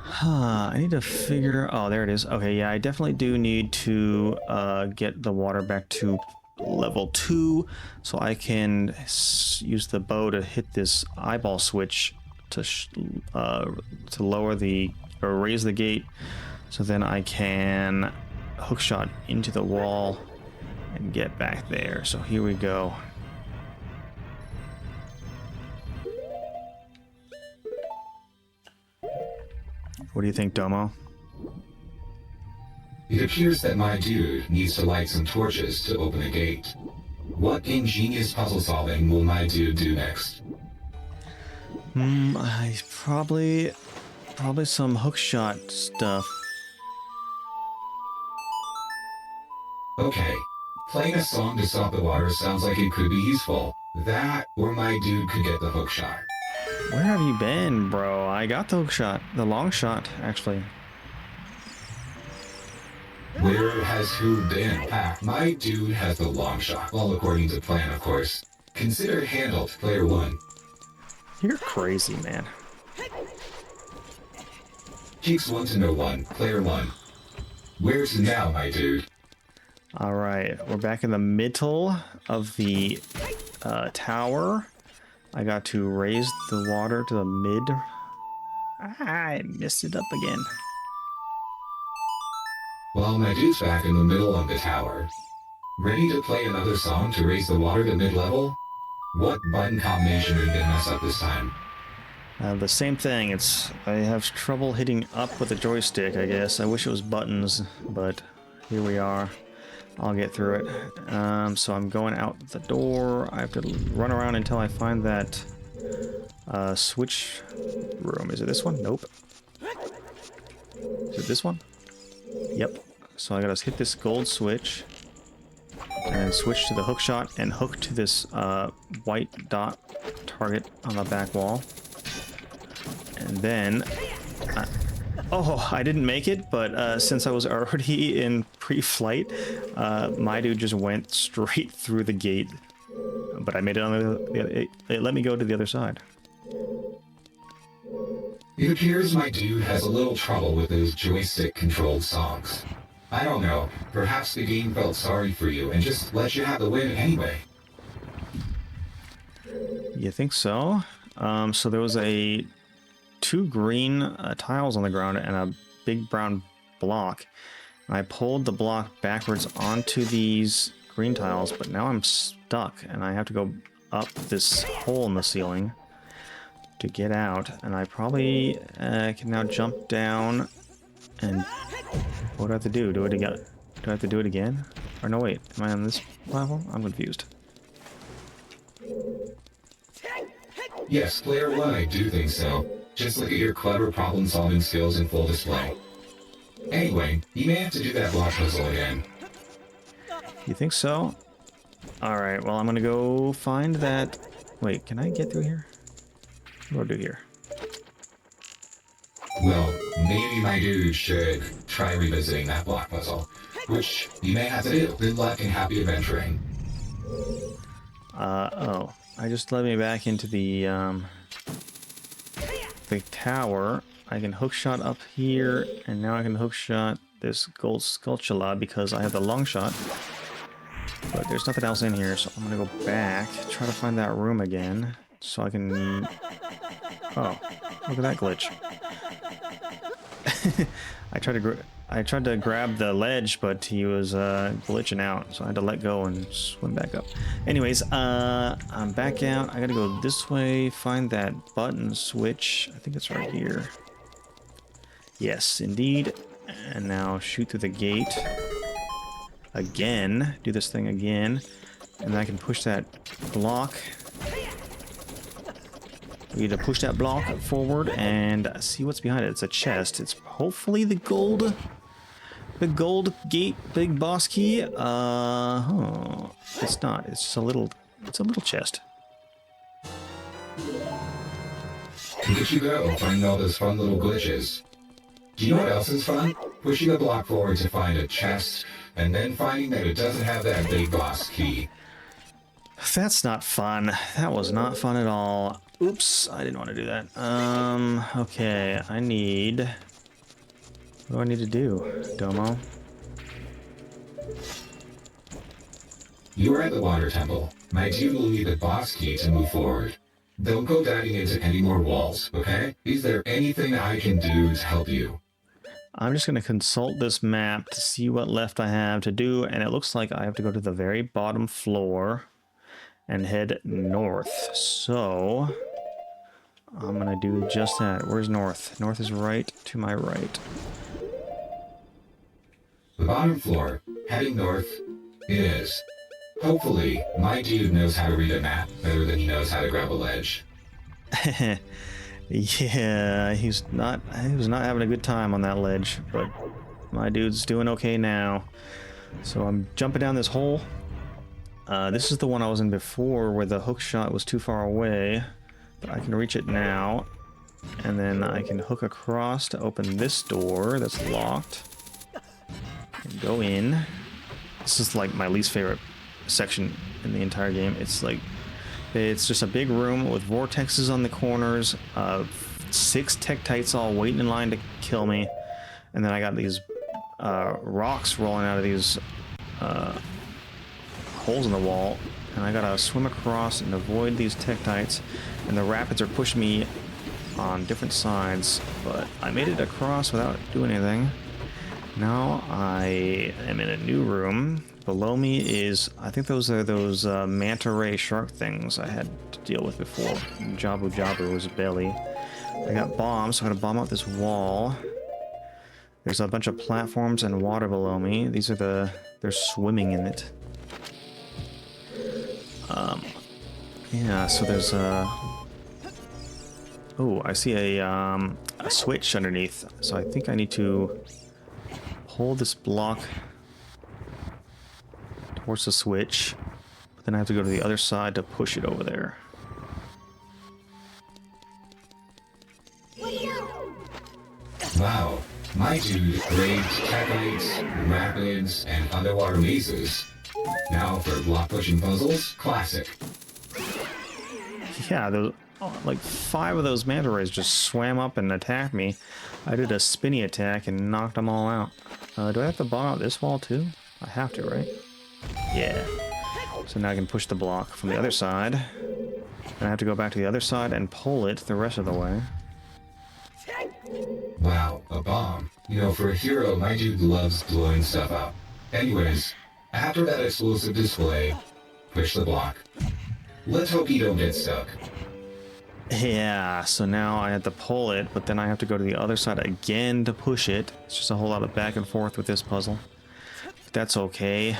I need to figure... Oh, there it is. Okay, yeah, I definitely do need to get the water back to level 2 so I can use the bow to hit this eyeball switch to lower the... or raise the gate, so then I can hookshot into the wall and get back there. So here we go. What do you think, Domo? It appears that my dude needs to light some torches to open the gate. What ingenious puzzle solving will my dude do next? I probably some hookshot stuff. Okay, playing a song to stop the water sounds like it could be useful. That, or my dude could get the hook shot. Where have you been, bro? I got the hook shot, the long shot, actually. Where has who been? Ah, my dude has the long shot. All according to plan, of course. Consider it handled, player 1. You're crazy, man. Cheeks 1 to no 1, player 1. Where to now, my dude? Alright, we're back in the middle of the tower. I got to raise the water to the mid. I messed it up again. Well, my dude's back in the middle of the tower. Ready to play another song to raise the water to mid-level? What button combination did they mess up this time? The same thing. I have trouble hitting up with the joystick, I guess. I wish it was buttons, but here we are. I'll get through it. So I'm going out the door. I have to run around until I find that switch room. Is it this one? Nope. Is it this one? Yep. So I gotta hit this gold switch and switch to the hook shot and hook to this white dot target on the back wall. And then oh, I didn't make it, but since I was already in pre-flight, my dude just went straight through the gate. But I made it on it let me go to the other side. It appears my dude has a little trouble with those joystick-controlled songs. I don't know, perhaps the game felt sorry for you and just let you have the win anyway. You think so? So there was two green tiles on the ground and a big brown block. I pulled the block backwards onto these green tiles, but now I'm stuck and I have to go up this hole in the ceiling to get out. And I probably can now jump down and what do I have to do? Do it again? Do I have to do it again? Or no, wait, am I on this platform? I'm confused. Yes, player 1, I do think so. Just look at your clever problem-solving skills in full display. Anyway, you may have to do that block puzzle again. You think so? Alright, well, I'm gonna go find that... Wait, can I get through here? What do I do here? Well, maybe my dude should try revisiting that block puzzle, which you may have to do. Good luck and happy adventuring. Oh. I just led me back into the tower. I can hookshot up here, and now I can hookshot this gold sculptula because I have the long shot. But there's nothing else in here, so I'm gonna go back, try to find that room again, so I can... Oh, look at that glitch. I tried to grab the ledge, but he was glitching out, so I had to let go and swim back up. Anyways, I'm back out. I gotta go this way, find that button switch. I think it's right here. Yes, indeed. And now shoot through the gate. Again. Do this thing again. And then I can push that block. We need to push that block forward and see what's behind it. It's a chest. It's hopefully the gold gate, big boss key. Oh, it's not. It's just a little chest. Look at you go, finding all those fun little glitches. Do you know what else is fun? Pushing a block forward to find a chest, and then finding that it doesn't have that big boss key. That's not fun. That was not fun at all. Oops, I didn't want to do that. Okay, I need... What do I need to do, Domo? You are at the water temple. My dude will need the boss key to move forward. Don't go diving into any more walls, okay? Is there anything I can do to help you? I'm just going to consult this map to see what left I have to do, and it looks like I have to go to the very bottom floor and head north. So I'm gonna do just that. Where's north? North is right to my right. The bottom floor, heading north, it is. Hopefully, my dude knows how to read a map better than he knows how to grab a ledge. Yeah, he was not having a good time on that ledge, but my dude's doing okay now. So I'm jumping down this hole. This is the one I was in before where the hook shot was too far away, but I can reach it now. And then I can hook across to open this door that's locked. And go in. This is like my least favorite section in the entire game. It's just a big room with vortexes on the corners, 6 tektites all waiting in line to kill me, and then I got these rocks rolling out of these holes in the wall, and I gotta swim across and avoid these tektites, and the rapids are pushing me on different sides, but I made it across without doing anything. Now I am in a new room. Below me is, I think those are those manta ray shark things I had to deal with before. Jabu Jabu was belly. I got bombs, so I'm gonna bomb out this wall. There's a bunch of platforms and water below me. These are they're swimming in it. Yeah, so there's oh, I see a switch underneath. So I think I need to hold this block towards the switch, but then I have to go to the other side to push it over there. Wow, my dude braved tektites, rapids, and underwater mazes. Now for block pushing puzzles, classic. Yeah, like 5 of those manta rays just swam up and attacked me. I did a spinny attack and knocked them all out. Do I have to bomb out this wall too? I have to, right? Yeah. So now I can push the block from the other side. And I have to go back to the other side and pull it the rest of the way. Wow, a bomb. You know, for a hero, my dude loves blowing stuff up. Anyways, after that explosive display, push the block. Let's hope you don't get stuck. Yeah, so now I have to pull it, but then I have to go to the other side again to push it. It's just a whole lot of back and forth with this puzzle. But that's okay.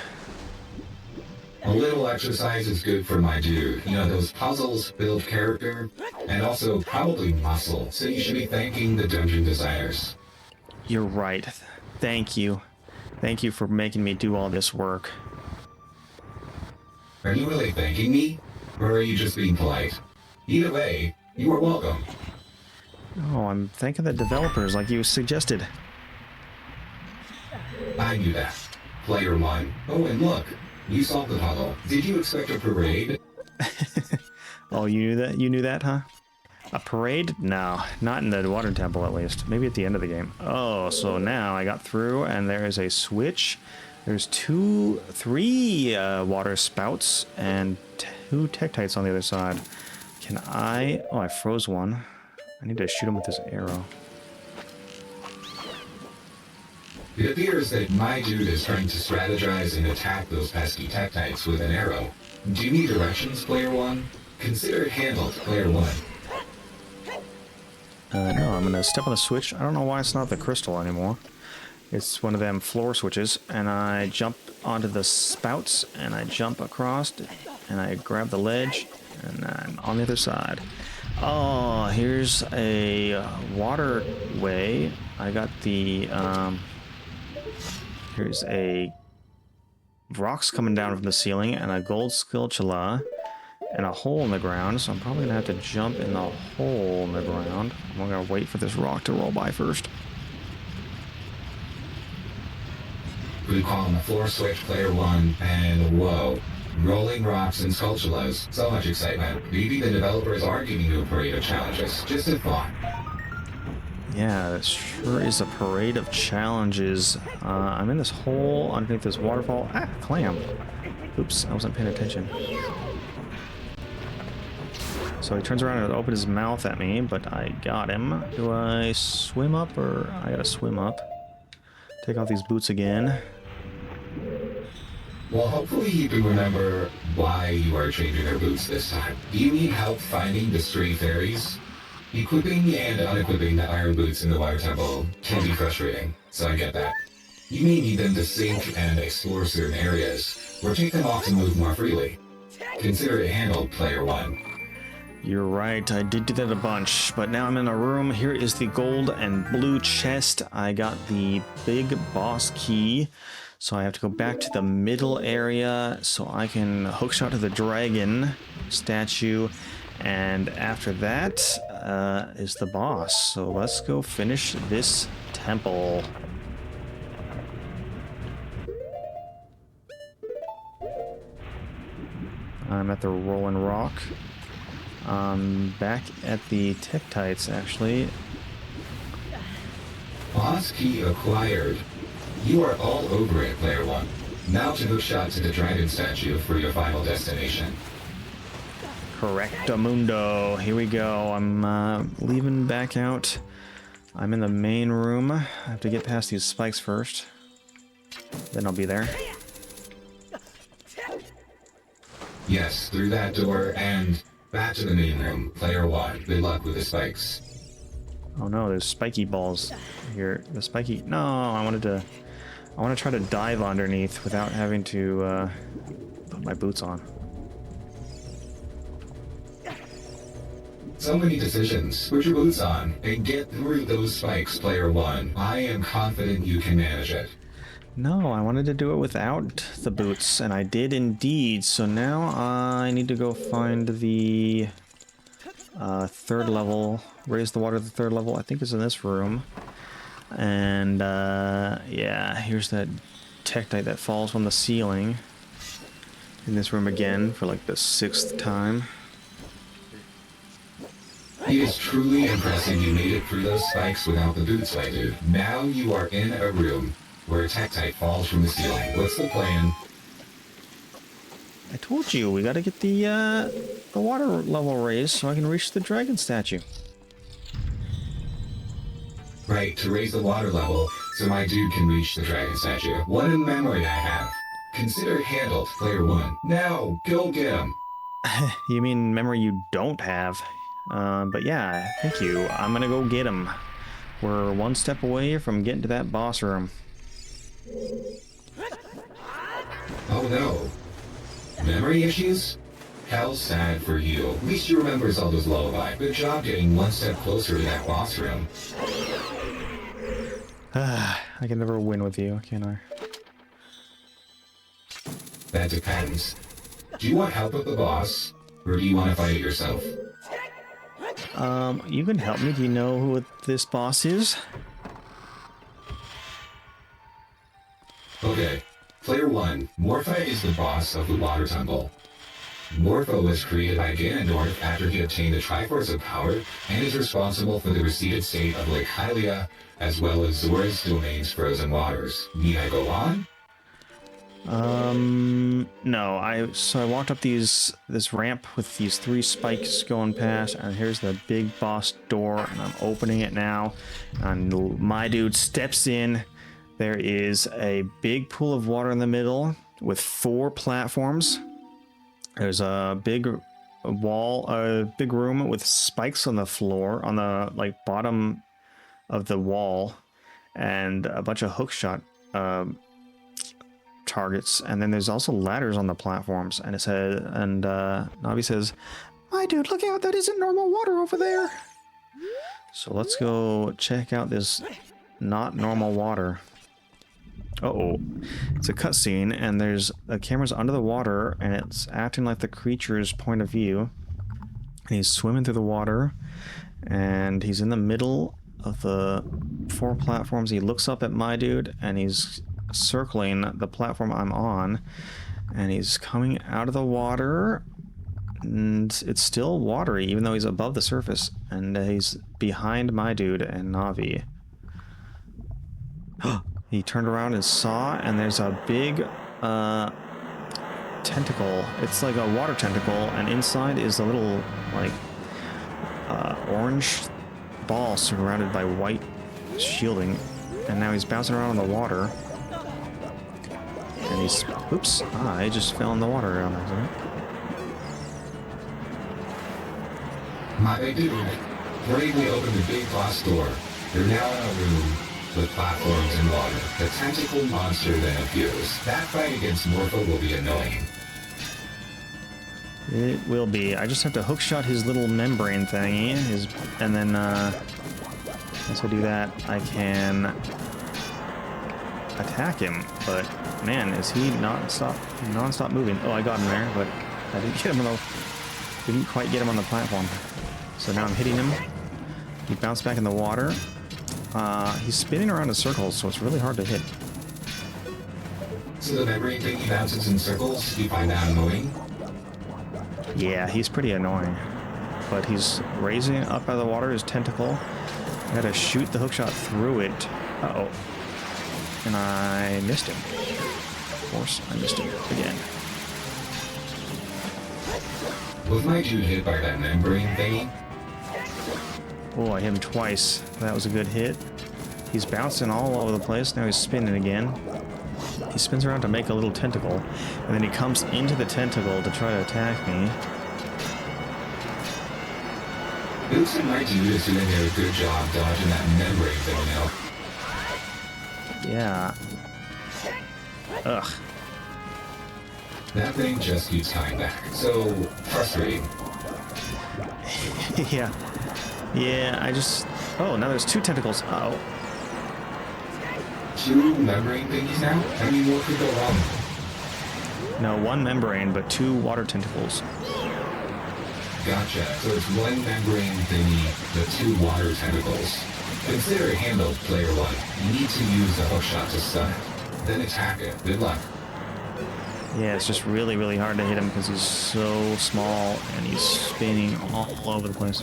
A little exercise is good for my dude. You know, those puzzles build character, and also probably muscle, so you should be thanking the dungeon designers. You're right. Thank you. Thank you for making me do all this work. Are you really thanking me? Or are you just being polite? Either way, you are welcome. Oh, I'm thanking the developers like you suggested. I knew that. Player 1. Oh, and look. You solved the puzzle. Did you expect a parade? Oh, you knew that? You knew that, huh? A parade? No, not in the water temple at least. Maybe at the end of the game. Oh, so now I got through and there is a switch. There's 3 water spouts and 2 tektites on the other side. Can I... Oh, I froze one. I need to shoot him with this arrow. It appears that my dude is trying to strategize and attack those pesky tektites with an arrow. Do you need directions, player 1? Consider it handled, player 1. No, I'm gonna step on the switch. I don't know why it's not the crystal anymore. It's one of them floor switches, and I jump onto the spouts, and I jump across, and I grab the ledge, and I'm on the other side. Oh, here's a waterway. I got the, here's a rocks coming down from the ceiling, and a gold sculptula, and a hole in the ground, so I'm probably gonna have to jump in the hole in the ground. I'm gonna wait for this rock to roll by first. We call him the floor switch, player 1, and whoa. Rolling rocks and sculptulas. So much excitement. Maybe the developers are giving you a parade of challenges. Just a thought. Yeah, it sure is a parade of challenges. I'm in this hole underneath this waterfall. Ah, clam. Oops, I wasn't paying attention. So he turns around and opens his mouth at me, but I got him. Do I swim up, or I gotta swim up? Take off these boots again. Well, hopefully you can remember why you are changing your boots this time. Do you need help finding the stray fairies? Equipping and unequipping the iron boots in the water temple can be frustrating, so I get that. You may need them to sink and explore certain areas, or take them off to move more freely. Consider it handled, player one. You're right, I did do that a bunch, but now I'm in a room. Here is the gold and blue chest. I got the big boss key, so I have to go back to the middle area so I can hookshot to the dragon statue, and after that is the boss. So let's go finish this temple. I'm at the Rolling Rock. Back at the Tektites, actually. Boss key acquired. You are all over it, player one. Now to hookshot to the dragon statue for your final destination. Correctamundo. Here we go. I'm leaving back out. I'm in the main room. I have to get past these spikes first. Then I'll be there. Yes, through that door and back to the main room, player one. Good luck with the spikes. Oh no, there's spiky balls here. The spiky... No, I want to try to dive underneath without having to put my boots on. So many decisions. Put your boots on and get through those spikes, player one. I am confident you can manage it. No, I wanted to do it without the boots, and I did indeed. So now I need to go find the third level, raise the water to the third level. I think it's in this room. And yeah, here's that Tektite that falls from the ceiling. In this room again for like the 6th time. It is truly impressive you made it through those spikes without the boots, my dude. Now you are in a room where a Tektite falls from the ceiling. What's the plan? I told you, we gotta get the water level raised so I can reach the dragon statue. Right, to raise the water level so my dude can reach the dragon statue. What a memory I have. Consider it handled, player one. Now, go get him. You mean memory you don't have? But yeah, thank you. I'm gonna go get him. We're one step away from getting to that boss room. Oh no. Memory issues? How sad for you. At least you remember Zelda's lullaby. Good job getting one step closer to that boss room. I can never win with you, can I? That depends. Do you want help with the boss, or do you want to fight it yourself? You can help me. Do you know who this boss is? Okay. Player 1, Morpha is the boss of the Water Temple. Morpha was created by Ganondorf after he obtained the Triforce of Power and is responsible for the receded state of Lake Hylia, as well as Zora's domain's frozen waters. Need I go on? No. So I walked up this ramp with these 3 spikes going past, and here's the big boss door, and I'm opening it now, and my dude steps in. There is a big pool of water in the middle with 4 platforms. There's a big wall, a big room with spikes on the floor, on the bottom of the wall, and a bunch of hookshot targets. And then there's also ladders on the platforms. And it said, and Navi says, "My dude, look out! That isn't normal water over there." So let's go check out this not normal water. Uh-oh. It's a cutscene, and there's the camera's under the water, and it's acting like the creature's point of view. And he's swimming through the water, and he's in the middle of the 4 platforms. He looks up at my dude, and he's circling the platform I'm on, and he's coming out of the water, and it's still watery, even though he's above the surface, and he's behind my dude and Navi. He turned around and saw, and there's a big tentacle. It's like a water tentacle, and inside is a little orange ball surrounded by white shielding, and now he's bouncing around in the water. And he's... Oops, I just fell in the water on accident. My dude, Bravely opened the big glass door. They're now in a room with platforms and water. The tentacle monster then appears. That fight against Morpho will be annoying. It will be. I just have to hookshot his little membrane thingy, and then once I do that, I can attack him. But man, is he non-stop moving? Oh, I got him there, but I didn't quite get him on the platform. So now I'm hitting him. He bounced back in the water. He's spinning around in circles, so it's really hard to hit. So the membrane thing bounces in circles. You find that annoying? Yeah, he's pretty annoying. But he's raising it up out of the water, his tentacle. I gotta shoot the hookshot through it. Uh-oh. And I missed him. Of course, I missed him again. Was my dude hit by that membrane thingy? Oh, I hit him twice. That was a good hit. He's bouncing all over the place. Now he's spinning again. He spins around to make a little tentacle, and then he comes into the tentacle to try to attack me. Boots and my dude is doing a good job dodging that membrane thing now. Yeah. Ugh. That thing just keeps coming back. So frustrating. Yeah. Yeah, I just... Oh, now there's two tentacles. Uh-oh. Two membrane thingies now? I mean, what could go wrong? No, one membrane, but two water tentacles. Gotcha. So it's one membrane thingy, but two water tentacles. Consider it handled, player one. You need to use a hookshot to stun it. Then attack it. Good luck. Yeah, it's just really, really hard to hit him because he's so small and he's spinning all over the place.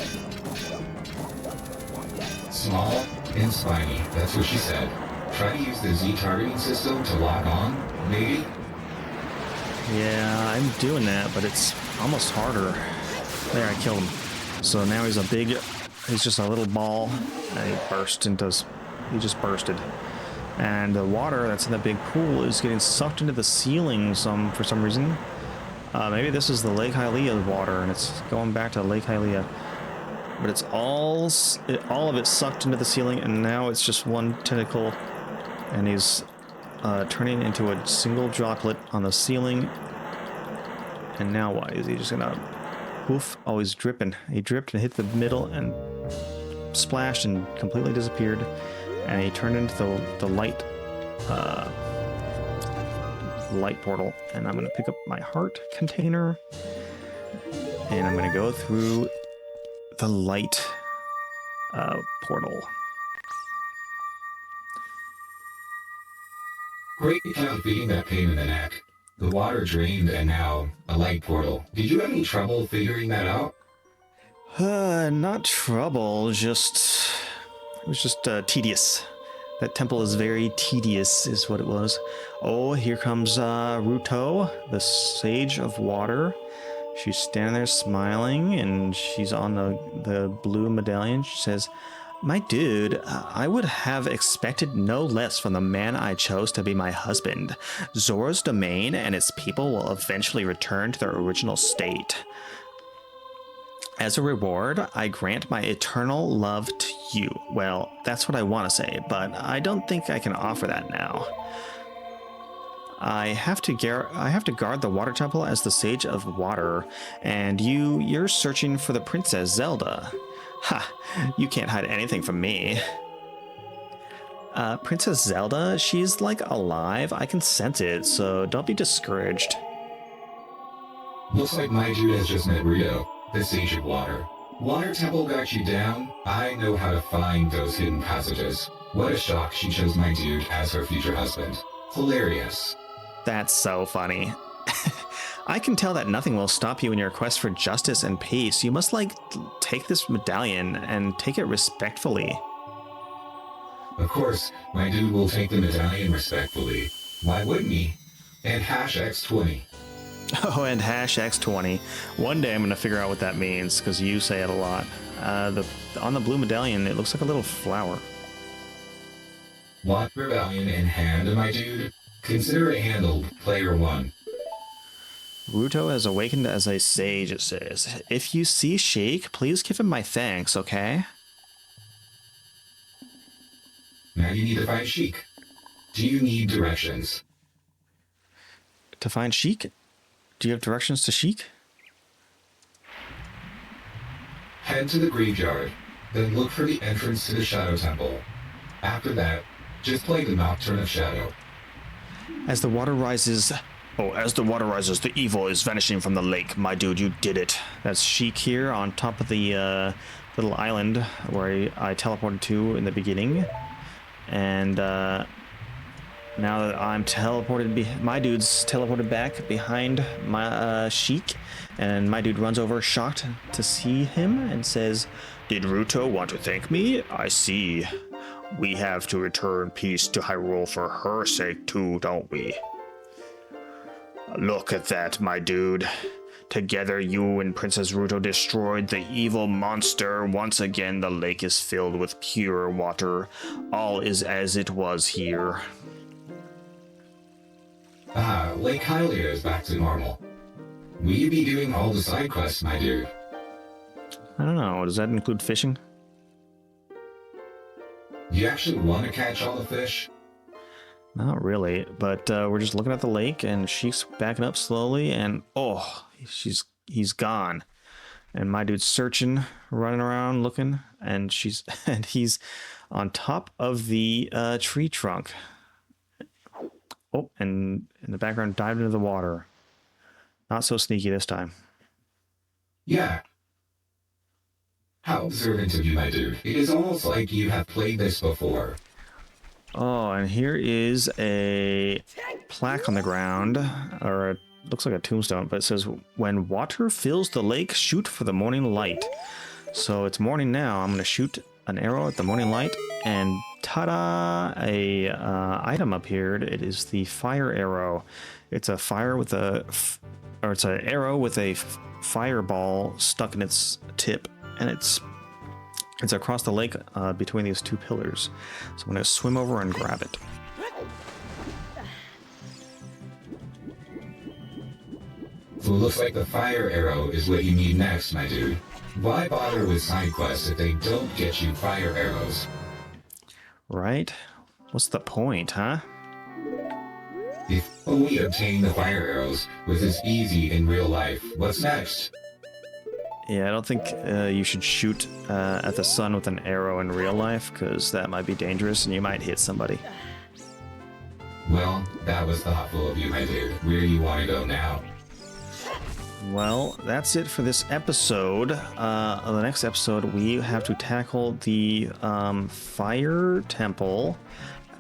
Small and spiny. That's what she said. Try to use the Z targeting system to lock on, maybe? Yeah, I'm doing that, but it's almost harder. There, I killed him. So now he's just a little ball, and he just bursted. And the water that's in the big pool is getting sucked into the ceiling for some reason. Maybe this is the Lake Hylia water, and it's going back to Lake Hylia. But it's all of it sucked into the ceiling, and now it's just one tentacle, and he's turning into a single droplet on the ceiling. And now what? Is he just gonna poof? Oh, he's dripping. He dripped and hit the middle and splashed and completely disappeared. And he turned into the light portal. And I'm gonna pick up my heart container, and I'm gonna go through the light portal. Great job beating that pain in the neck. The water drained and now a light portal. Did you have any trouble figuring that out? Not trouble, it was just tedious. That temple is very tedious, is what it was. Oh, here comes Ruto, the Sage of Water. She's standing there smiling, and she's on the blue medallion. She says, "My dude, I would have expected no less from the man I chose to be my husband. Zora's domain and its people will eventually return to their original state. As a reward, I grant my eternal love to you." Well, that's what I want to say, but I don't think I can offer that now. I have to guard the water temple as the Sage of Water, and you're searching for the Princess Zelda. Ha! You can't hide anything from me. Princess Zelda, she's like alive. I can sense it, so don't be discouraged. Looks like my dude has just met Rio, the Sage of Water. Water Temple got you down? I know how to find those hidden passages. What a shock she chose my dude as her future husband. Hilarious. That's so funny. I can tell that nothing will stop you in your quest for justice and peace. You must, take this medallion and take it respectfully. Of course, my dude will take the medallion respectfully. Why wouldn't he? And #X20. Oh, and #X20. One day I'm going to figure out what that means, because you say it a lot. On the blue medallion, it looks like a little flower. Want rebellion in hand, my dude? Consider it handled, player one. Ruto has awakened as a sage, it says. If you see Sheik, please give him my thanks, okay? Now you need to find Sheik. Do you need directions? To find Sheik? Do you have directions to Sheik? Head to the graveyard, then look for the entrance to the Shadow Temple. After that, just play the Nocturne of Shadow. As the water rises... Oh, as the water rises, the evil is vanishing from the lake. My dude, you did it. That's Sheik here on top of the little island where I teleported to in the beginning. And now that I'm teleported, my dude's teleported back behind my Sheik. And my dude runs over shocked to see him and says, "Did Ruto want to thank me? I see. We have to return peace to Hyrule for her sake too, don't we? Look at that, my dude. Together you and Princess Ruto destroyed the evil monster. Once again, the lake is filled with pure water. All is as it was here." Ah, Lake Hylia is back to normal. Will you be doing all the side quests, my dude? I don't know. Does that include fishing? Do you actually want to catch all the fish? Not really, but we're just looking at the lake, and she's backing up slowly, and oh, he's gone. And my dude's searching, running around, looking, and he's on top of the tree trunk. Oh, and in the background, dived into the water. Not so sneaky this time. Yeah. How observant of you, my dude. It is almost like you have played this before. Oh, and here is a plaque on the ground, or it looks like a tombstone, but it says, "When water fills the lake, shoot for the morning light." So it's morning now. I'm going to shoot an arrow at the morning light, and ta-da! A item appeared. It is the fire arrow. It's a fire with it's an arrow with a fireball stuck in its tip, and it's across the lake between these two pillars. So I'm going to swim over and grab it. So it looks like the fire arrow is what you need next, my dude. Why bother with side quests if they don't get you fire arrows? Right? What's the point, huh? If only obtaining the fire arrows was as easy in real life, what's next? Yeah, I don't think you should shoot at the sun with an arrow in real life, because that might be dangerous and you might hit somebody. Well, that was thoughtful of you, my dude. Where do you want to go now? Well, that's it for this episode. The next episode, we have to tackle the fire temple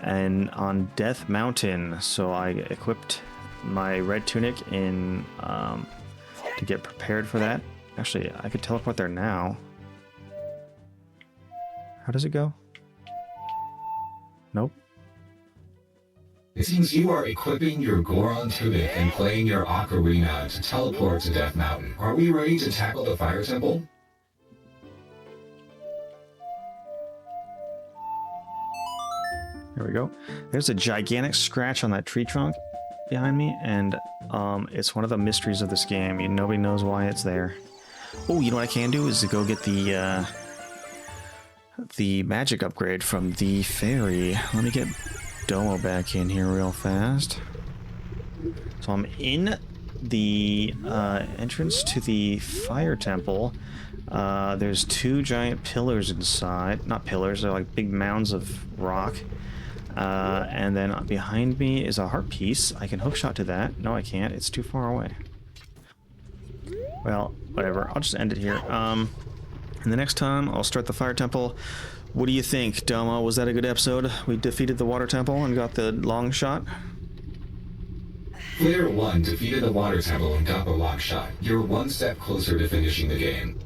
and on Death Mountain. So I equipped my red tunic in to get prepared for that. Actually, I could teleport there now. How does it go? Nope. It seems you are equipping your Goron tunic and playing your Ocarina to teleport to Death Mountain. Are we ready to tackle the Fire Temple? There we go. There's a gigantic scratch on that tree trunk behind me, and it's one of the mysteries of this game. Nobody knows why it's there. Oh, you know what I can do is to go get the magic upgrade from the fairy. Let me get Domo back in here real fast. So I'm in the entrance to the fire temple. There's two giant pillars inside. Not pillars, they're like big mounds of rock. And then behind me is a heart piece. I can hookshot to that. No, I can't. It's too far away. Well, whatever. I'll just end it here. And the next time, I'll start the fire temple. What do you think, Domo? Was that a good episode? We defeated the water temple and got the long shot? Player 1 defeated the water temple and got the long shot. You're one step closer to finishing the game.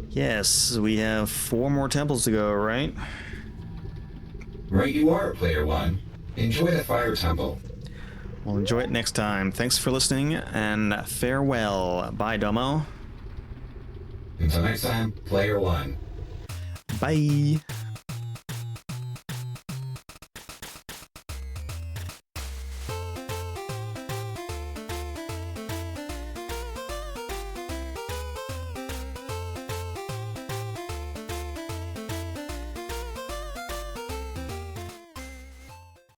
Yes, we have 4 more temples to go, right? Right you are, Player 1. Enjoy the fire temple. We'll enjoy it next time. Thanks for listening, and farewell. Bye, Domo. Until next time, Player 1. Bye.